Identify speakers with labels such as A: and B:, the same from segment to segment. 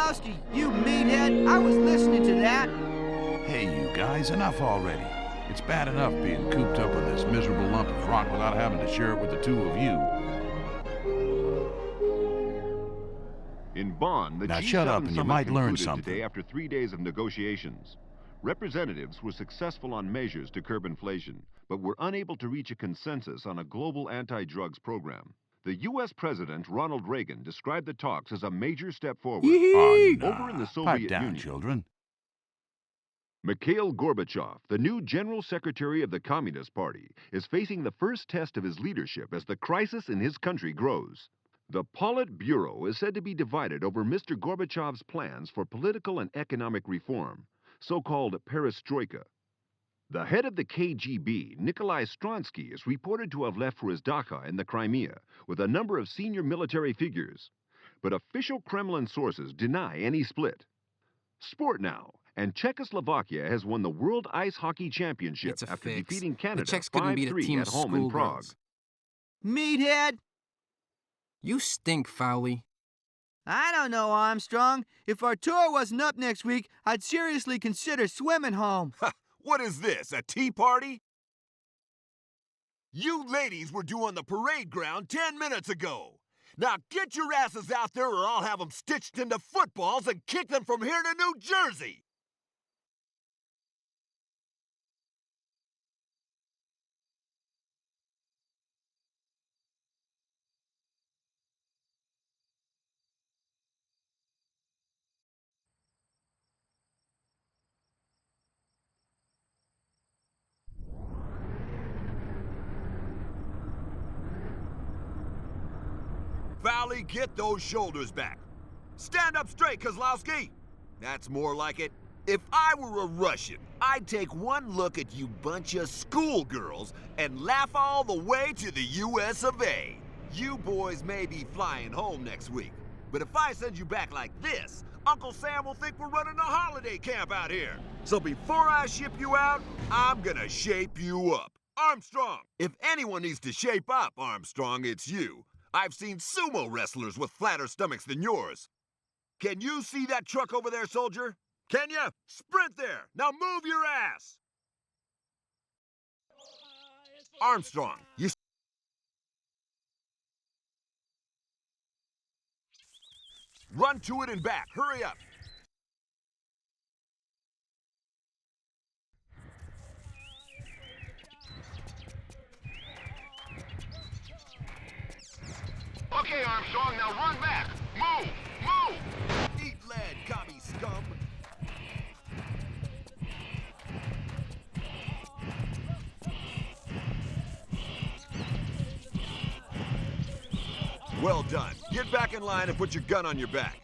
A: Kozlowski, you meathead. I was listening to that.
B: Hey, you guys, enough already. It's bad enough being cooped up on this miserable lump of rock without having to share it with the two of you.
C: In Bonn, the
B: Now
C: G7
B: shut up and you
C: summit
B: might learn
C: concluded
B: something.
C: today after 3 days of negotiations. Representatives were successful on measures to curb inflation, but were unable to reach a consensus on a global anti-drugs program. The U.S. President Ronald Reagan described the talks as a major step forward.
B: Oh, nah.
C: Over in the
B: Pipe
C: Soviet
B: down,
C: Union,
B: children.
C: Mikhail Gorbachev, the new General Secretary of the Communist Party, is facing the first test of his leadership as the crisis in his country grows. The Politburo is said to be divided over Mr. Gorbachev's plans for political and economic reform, so-called perestroika. The head of the KGB, Nikolai Stronsky, is reported to have left for his dacha in the Crimea with a number of senior military figures. But official Kremlin sources deny any split. Sport now, and Czechoslovakia has won the World Ice Hockey Championship after defeating Canada
D: The Czechs couldn't beat a
C: 5-3
D: team
C: at
D: of
C: home in Prague.
D: schoolgirls.
A: Meathead?
D: You stink, Fowley.
A: I don't know, Armstrong. If our tour wasn't up next week, I'd seriously consider swimming home.
E: What is this, a tea party? You ladies were due on the parade ground 10 minutes ago. Now get your asses out there or I'll have them stitched into footballs and kick them from here to New Jersey. Fowley, get those shoulders back. Stand up straight, Kozlowski. That's more like it. If I were a Russian, I'd take one look at you bunch of schoolgirls and laugh all the way to the US of A. You boys may be flying home next week, but if I send you back like this, Uncle Sam will think we're running a holiday camp out here. So before I ship you out, I'm gonna shape you up. Armstrong, if anyone needs to shape up, Armstrong, it's you. I've seen sumo wrestlers with flatter stomachs than yours. Can you see that truck over there, soldier? Can you? Sprint there! Now move your ass! Armstrong, you... Run to it and back. Hurry up.
C: Okay, Armstrong, now run back. Move! Move!
E: Eat lead, commie scum. Well done. Get back in line and put your gun on your back.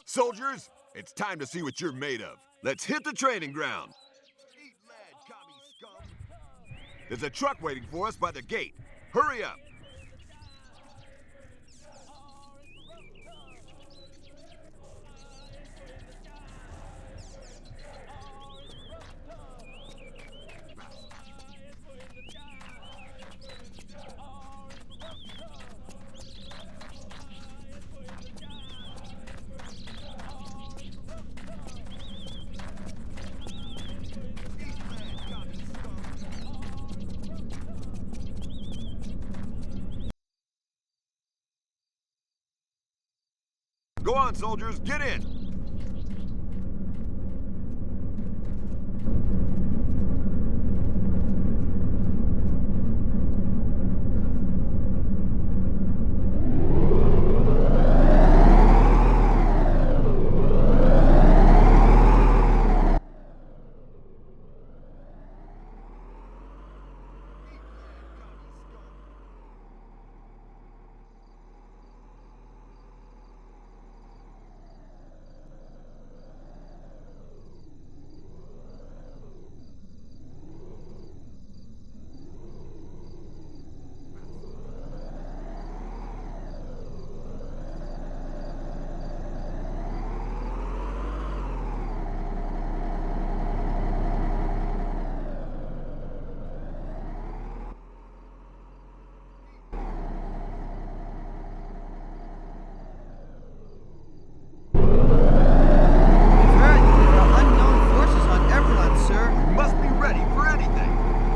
E: Soldiers, it's time to see what you're made of. Let's hit the training ground. Eat lead, commie scum. There's a truck waiting for us by the gate. Hurry up. Go on, soldiers, get in!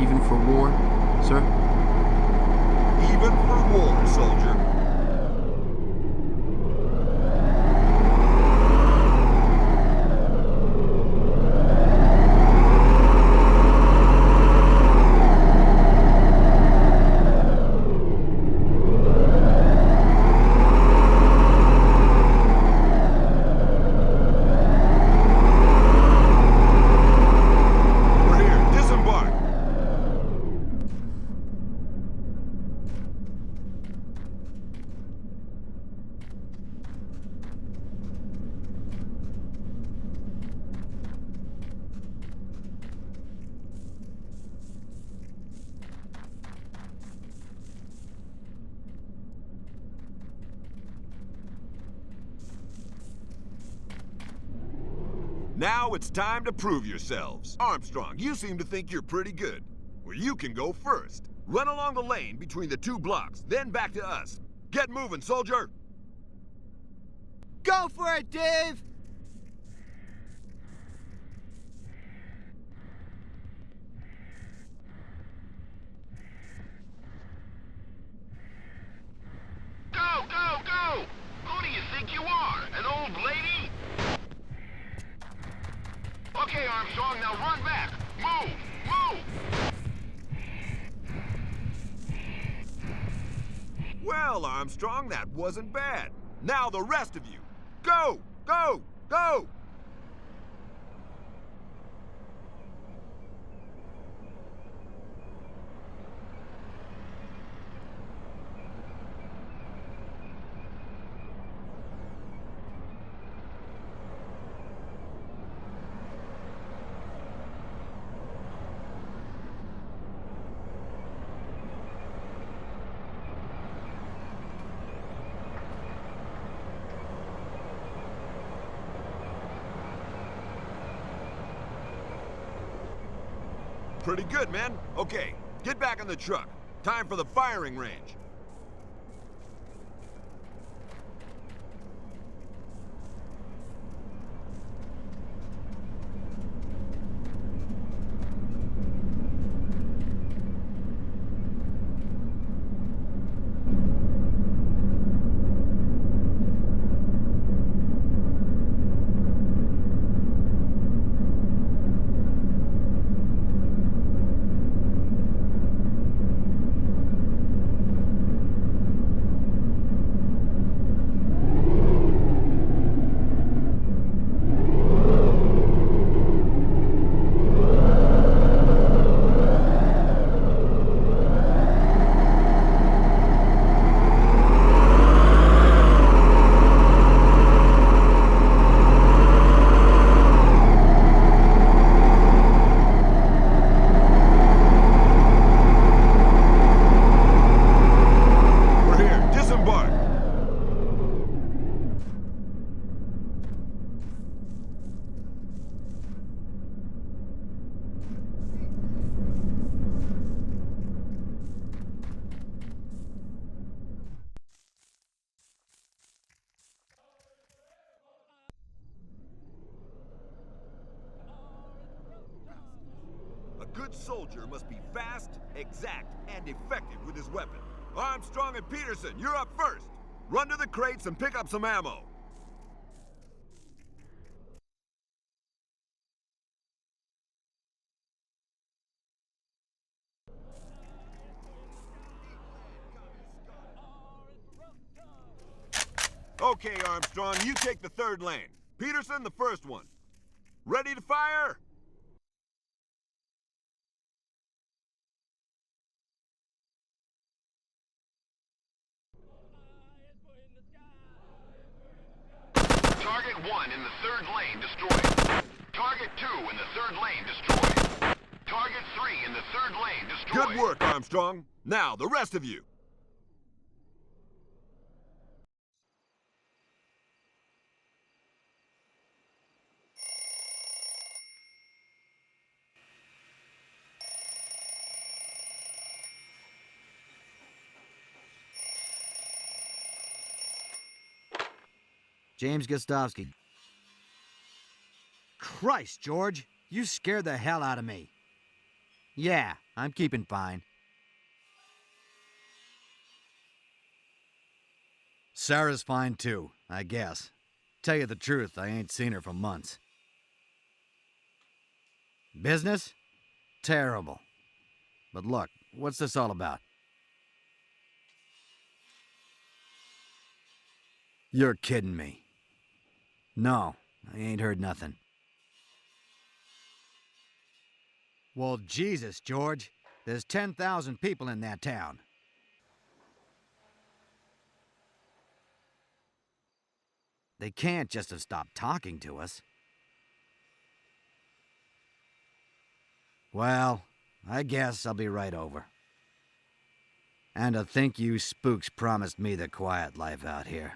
D: Even for war, sir?
E: Even for war, soldier. Now it's time to prove yourselves. Armstrong, you seem to think you're pretty good. Well, you can go first. Run along the lane between the 2 blocks, then back to us. Get moving, soldier!
A: Go for it, Dave!
F: Go, go, go! Who do you think you are? An old lady? Okay, Armstrong, now run back! Move! Move!
E: Well, Armstrong, that wasn't bad. Now the rest of you. Go! Go! Go! Pretty good, men. Okay, get back in the truck. Time for the firing range. A good soldier must be fast, exact, and effective with his weapon. Armstrong and Peterson, you're up first. Run to the crates and pick up some ammo. Okay, Armstrong, you take the 3rd lane. Peterson, the 1st one. Ready to fire?
F: Target 1 in the 3rd lane destroyed. Target 2 in the 3rd lane destroyed. Target 3 in the 3rd lane destroyed.
E: Good work, Armstrong. Now, the rest of you.
A: James Gostovsky. Christ, George, you scared the hell out of me. Yeah, I'm keeping fine. Sarah's fine too, I guess. Tell you the truth, I ain't seen her for months. Business? Terrible. But look, what's this all about? You're kidding me. No, I ain't heard nothing. Well, Jesus, George. There's 10,000 people in that town. They can't just have stopped talking to us. Well, I guess I'll be right over. And to think you spooks promised me the quiet life out here.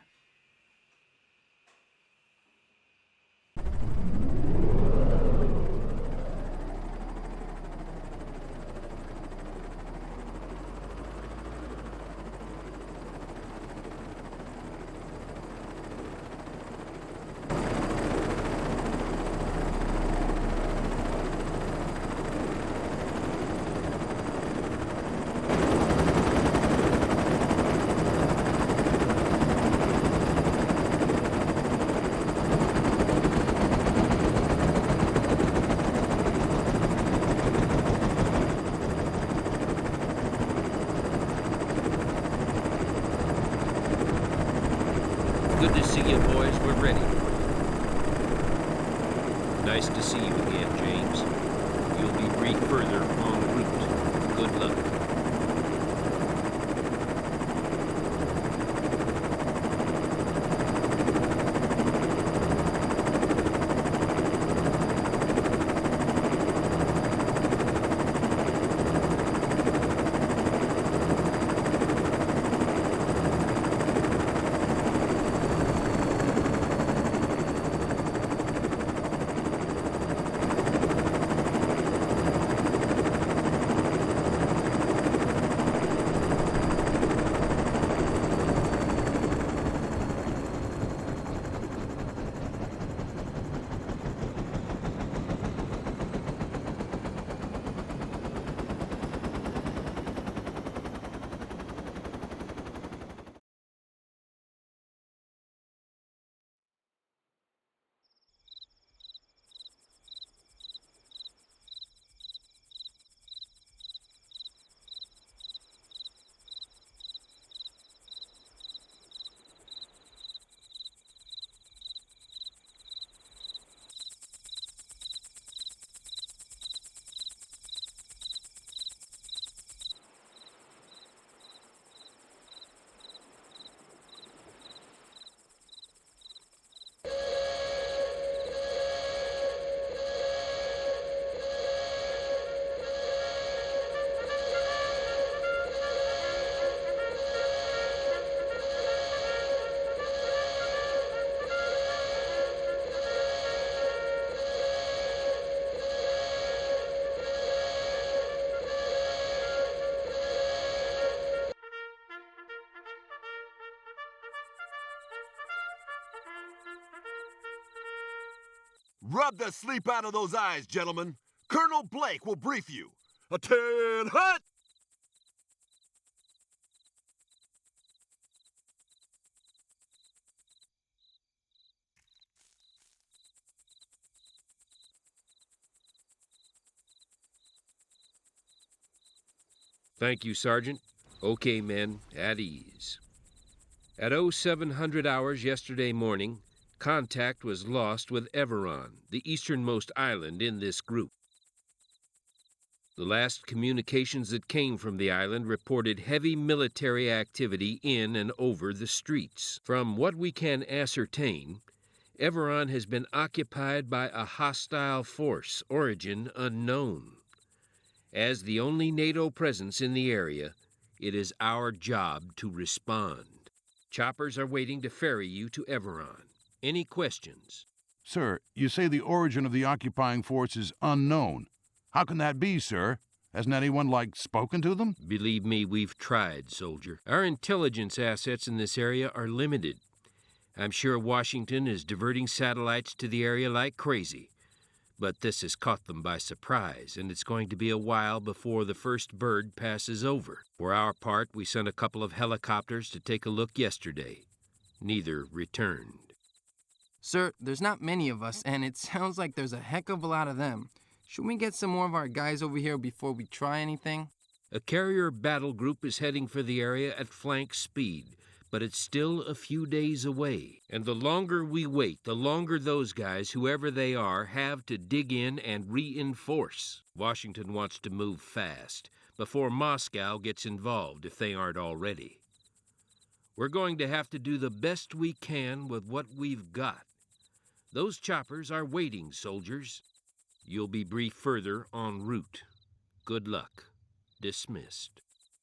G: Good to see you, boys. We're ready. Nice to see you again, James. You'll be briefed further en route. Good luck.
E: Rub the sleep out of those eyes, gentlemen. Colonel Blake will brief you. Attend hut!
G: Thank you, Sergeant. Okay, men, at ease. At 0700 hours yesterday morning, contact was lost with Everon, the easternmost island in this group. The last communications that came from the island reported heavy military activity in and over the streets. From what we can ascertain, Everon has been occupied by a hostile force, origin unknown. As the only NATO presence in the area, it is our job to respond. Choppers are waiting to ferry you to Everon. Any questions?
B: Sir, you say the origin of the occupying force is unknown. How can that be, sir? Hasn't anyone, spoken to them?
G: Believe me, we've tried, soldier. Our intelligence assets in this area are limited. I'm sure Washington is diverting satellites to the area like crazy. But this has caught them by surprise, and it's going to be a while before the first bird passes over. For our part, we sent a couple of helicopters to take a look yesterday. Neither returned.
H: Sir, there's not many of us, and it sounds like there's a heck of a lot of them. Should we get some more of our guys over here before we try anything?
G: A carrier battle group is heading for the area at flank speed, but it's still a few days away. And the longer we wait, the longer those guys, whoever they are, have to dig in and reinforce. Washington wants to move fast, before Moscow gets involved if they aren't already. We're going to have to do the best we can with what we've got. Those choppers are waiting, soldiers. You'll be briefed further en route. Good luck. Dismissed.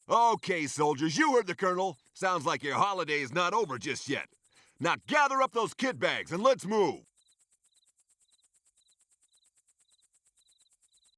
E: Okay, soldiers, you heard the colonel. Sounds like your holiday's not over just yet. Now gather up those kit bags and let's move.